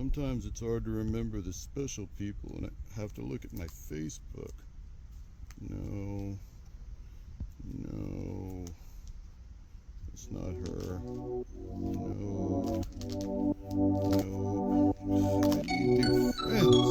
Sometimes it's hard to remember the special people and I have to look at my Facebook. No. No. It's not her. No. No. I need new friends.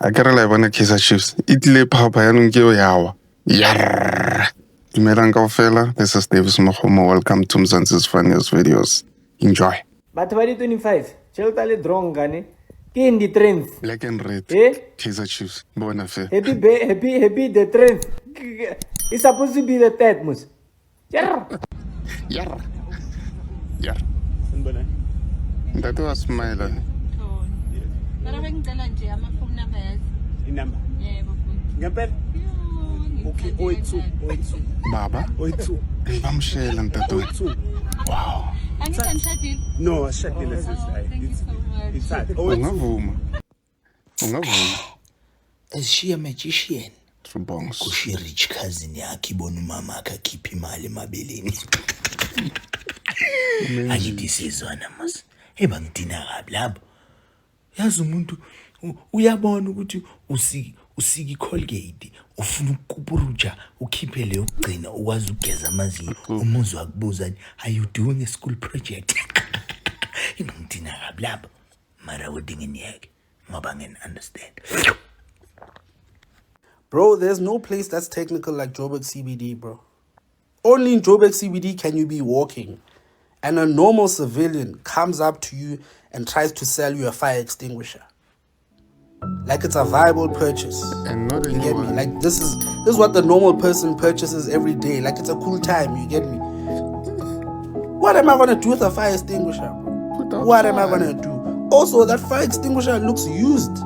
I can't lie when I kiss a chips. Italy papa yanong ke yawa. Yarr. Dumelang kaofela. This is Davis Mohomo. Welcome to Mzansi's funniest videos. Enjoy. But 2025, Chelta le drong gane. Ki in the trends. Black and red. Kaiser Chiefs. Bona fe. Happy the trends. It's supposed to be the third mus. Yarr. Yarr. Yarr. That was smile. Para bengicela nje ama-phone number yazi. Inamba. Yebo mfowethu. Ngempela? Okay, 02. Baba. 02. Bamshela ntatu. 02. Wow. Angithi angishadile. No, ashadile Oh, thank you so much. It's hard. 02. Ungavuma. Is she a magician? Bongs. Kushi rich cousin yakhe ibona umama akhe akhipha imali emabeleni. Ayithi sizwana mas. Bangidina kabi labo. Yazi umuntu uyabona ukuthi usiki Colgate ufuna ukukuburuja ukhiphe leyo gcina ukwazi ukugeza amazinyo umuzi wakubuza are you doing a school project? Ingidina kabi labo mara udingeni yake ngoba ngene understand. Bro, there's no place that's technical like Joburg CBD, bro. Only in Joburg CBD can you be walking and a normal civilian comes up to you and tries to sell you a fire extinguisher. Like it's a viable purchase. And not you get me? Like this is what the normal person purchases every day. Like it's a cool time, you get me? What am I gonna do with a fire extinguisher, bro? What am I gonna do? Also, that fire extinguisher looks used.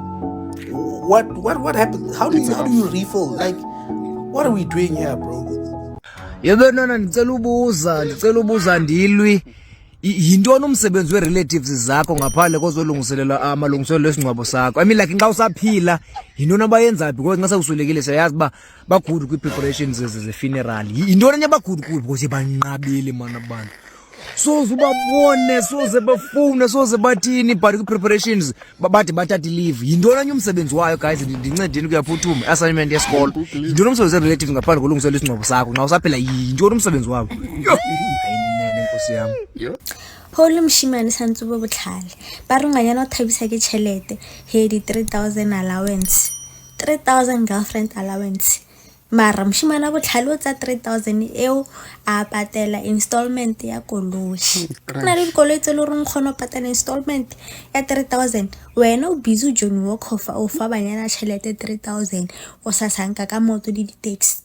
What happened? How do you refill? Like, what are we doing here, bro? Yebo nona ngicela ubuza ndilwi yintoni umsebenzi we-relatives zakho ngaphandle kozolungiselela amalungiselelo esingcwabo sakho. I mean like nxa usaphila yintoni abayenza because nxa sewusulekile siyazi ba bakhulu kwi-preparations ze-funeral. Yintoni enye abakhulu because banqabile mana abantu. Soze ubabone, soze bafune, soze bathini but kwi-preparations bathi bathatha leave. Yintoni enye umsebenzi wayo guys ndincedeni kuyaphuthuma assignment yesikolo. Yintoni umsebenzi we-relatives ngaphandle kolungiselela esingcwabo sakho nxa usaphila yintoni umsebenzi wabo. Ayinene nkosi yami. Holy mshimane santsubo botlhale ba runganyana o thabisa ke chelete he di 3000 allowance 3000 girlfriend allowance mara mshimane botlhale o tsa 3000 eo a patela installment ya koloi na le koloi tse le reng khono patela installment ya 3000 wena o busy John Walkofa o fa banyana chelete 3000 o sa sanka ka moto di taxi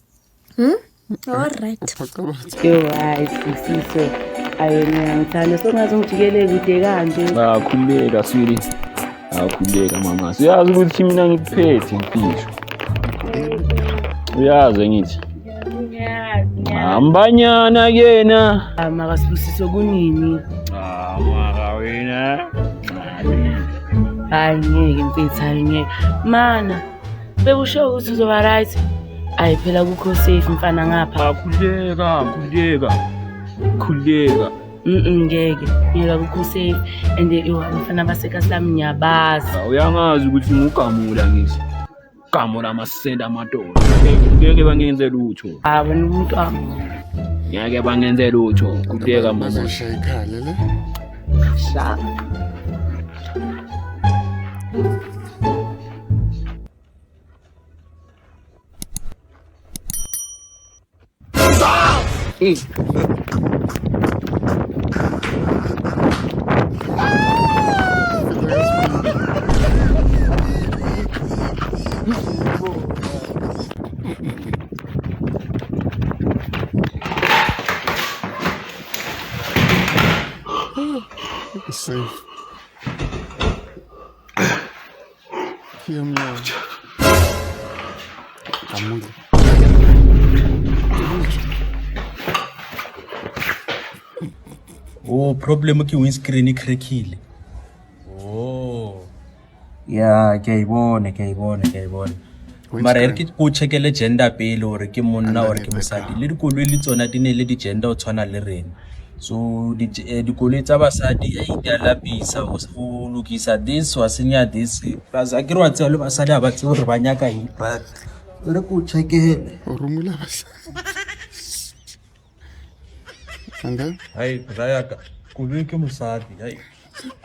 all right Sisiso ayena ngithanda songaze ngijikele kude kanje bakhuleka sweetie akhuleka mama siyazi ukuthi mina ngiphethe imfihlo uyazi ngithi ambanyana kena makasibusiso kunini maka wena Hayi ngeke mfethu, hayi ngeke. Mana, bekusho ukuthi uzoba right. Ayi phela kukho safe mfana ngapha. Khuleka. Ngeke. Ngeke kukho safe. And abafana baseKaSlam ngiyabazi. Uyangazi ukuthi ngugamula ngithi. Gamula amasenda amadolo. Ngeke bangenze lutho. Wena umuntu wami. Ngeke bangenze lutho. Khuleka mama. Bazoshiya ikhali le. Sha. Safe. Here me out. Gamula. Oh, problem ke windscreen ikrekile. Oh. Yeah, ke ibone. Mara re ke go checkele gender pele hore ke monna hore ke mosadi. Le dikoloi le tsona di ne le di gender o tshwana le rena. So dikoloi tsa basadi di a lapisa o lokisa this wa senya this. Plus a ke re wa tsela le basadi a ba tse hore ba nyaka eng. But re go checkele o rumula basadi. And then? Hai, Rayaka, koloi ke mosadi, hai.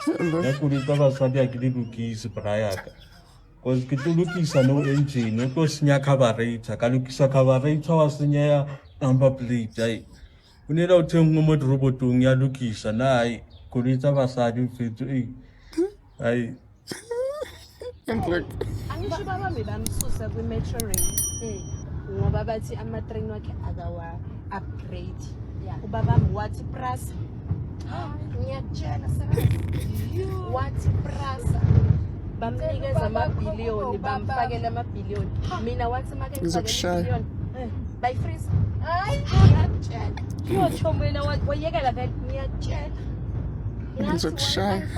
Ya koloi tsa basadi a ke di lokise, Rayaka. Because ke tlo lokisa no engine, o tlo senya carburetor, ka lokisa carburetor wa senya number plate, hai. O ne la o thengwe mo robotong ya lokisa, na hai, koloi tsa basadi mfethu, hai. Angisho baba bebamsusa kwi-metro rail ngoba bathi ama-train wakhe akawa-upgrade. Ubaba wathi prasa ngiyakutshela wathi prasa bamnikeza amabhiliyoni bamfakela amabhiliyoni mina wathi makengifakela bayifreeze ngiyakutshela yotsho mina wayekela vele ngiyakutshela ngizokushaya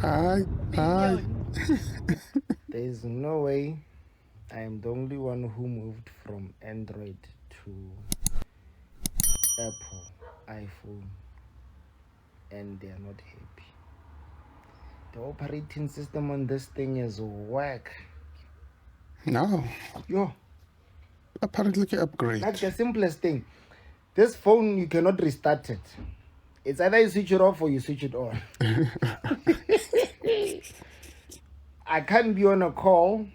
hayi There is no way I am the only one who moved from Android to Apple iPhone and they are not happy. The operating system on this thing is whack. No. Yo. Apparently can upgrade. Like the simplest thing. This phone you cannot restart it. It's either you switch it off or you switch it on. I can't be on a call,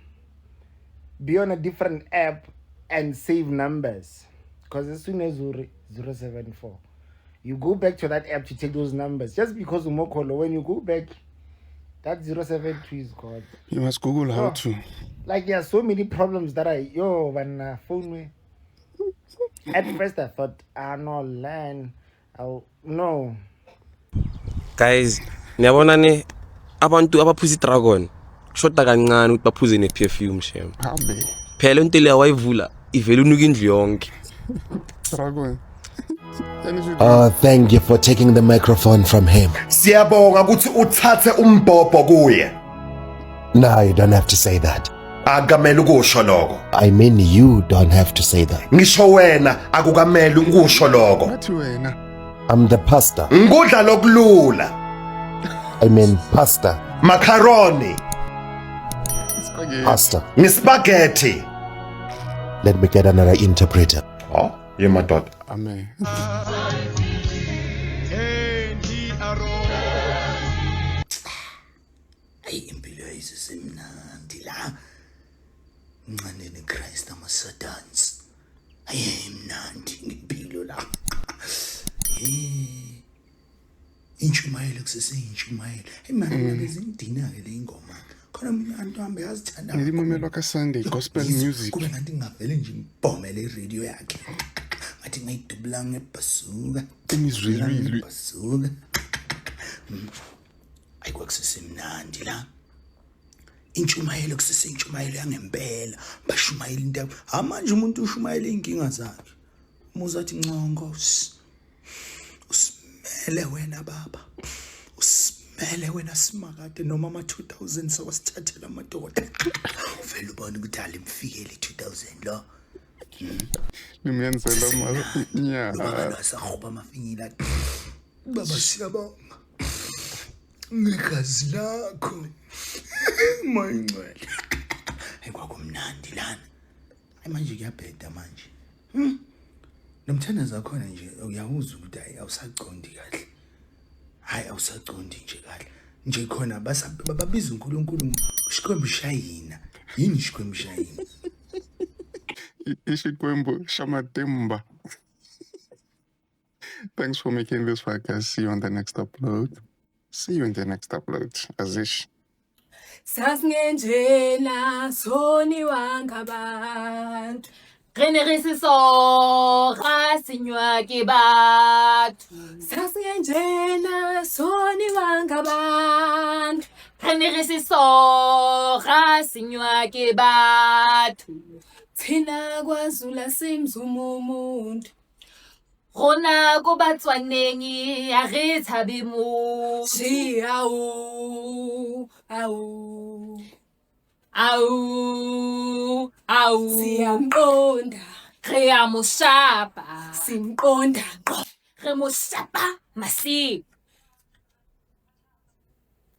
be on a different app and save numbers. Because as soon as 074, you go back to that app to take those numbers. Just because you more call, when you go back, that 072 is gone. You must Google how to. Like there are so many problems that when phone me. At first I thought, no, learn. No. Guys, niyabona ne abantu abaphuza iDragon. Shota kancane ukuthi baphuze ne-perfume shem. Habe. Phela into le awayivula ivela unuka indlu yonke. Dragon. Thank you for taking the microphone from him. Siyabonga ukuthi uthathe umbhobho kuye. No, you don't have to say that. Akamele ukusho lokho. I mean you don't have to say that. Ngisho wena akukamele ukusho lokho. Wathi wena. I'm the pastor. Ngudla lokulula. I mean pasta. Macaroni. Pasta. Ngispaghetti. Let me get another interpreter. Oh, you my daughter. Amen. Hey, impilo yayisesemnandi la. Ncanene Christ amasadans. Hey, mnandi ngempilo la. Hey. Inchumayelo kuseseyinchumayelo. Hey man, bezindina ke le ingoma. Khona mina abantu hambe yazithanda. Ngilimamelo ka Sunday gospel music. Kube kanti ngavele nje ibhomele iradio yakhe. Ngathi ngayidubula ngebhasuka. Imizwilwilwi. Bhasuka. Ayikwakusesemnandi la. Inchumayelo kuseseyinchumayelo yangempela. Bashumayela into. Manje umuntu ushumayela inkinga zakhe. Umuzathi ncongo. Usimele wena baba. mele wena simakade noma ama-2000 sewasithathela amadoda uvele ubona ukuthi alimfikele i-2000 lo Nimenzela Lomalo asarhoba amafinyila baba siyabonga ngegazi lakho mayingcwele kwakumnandi lana manje kuyabheda manje nomthandazo wakhona nje uyawuzwa ukuthi hayi awusacondi kahle hayi awusacondi nje kahle nje khona babiza uNkulunkulu Xikwembu xa hina yini Xikwembu xa hina Xikwembu xa matimba. Thanks for making this far, guys. See you on the next upload. See you in the next upload. Azish. Sasingenjena soniwa ngabantu Renerisiso rasinywa ke batho Sasingenjena soniwa ngabantu Renerisiso rasinywa ke batho Thina kwaZulu simzuma umuntu Rona ko batswaneng a re tshabe mo au siyamqonda re a mo shapa simqonda ngqo re mo shapa masiko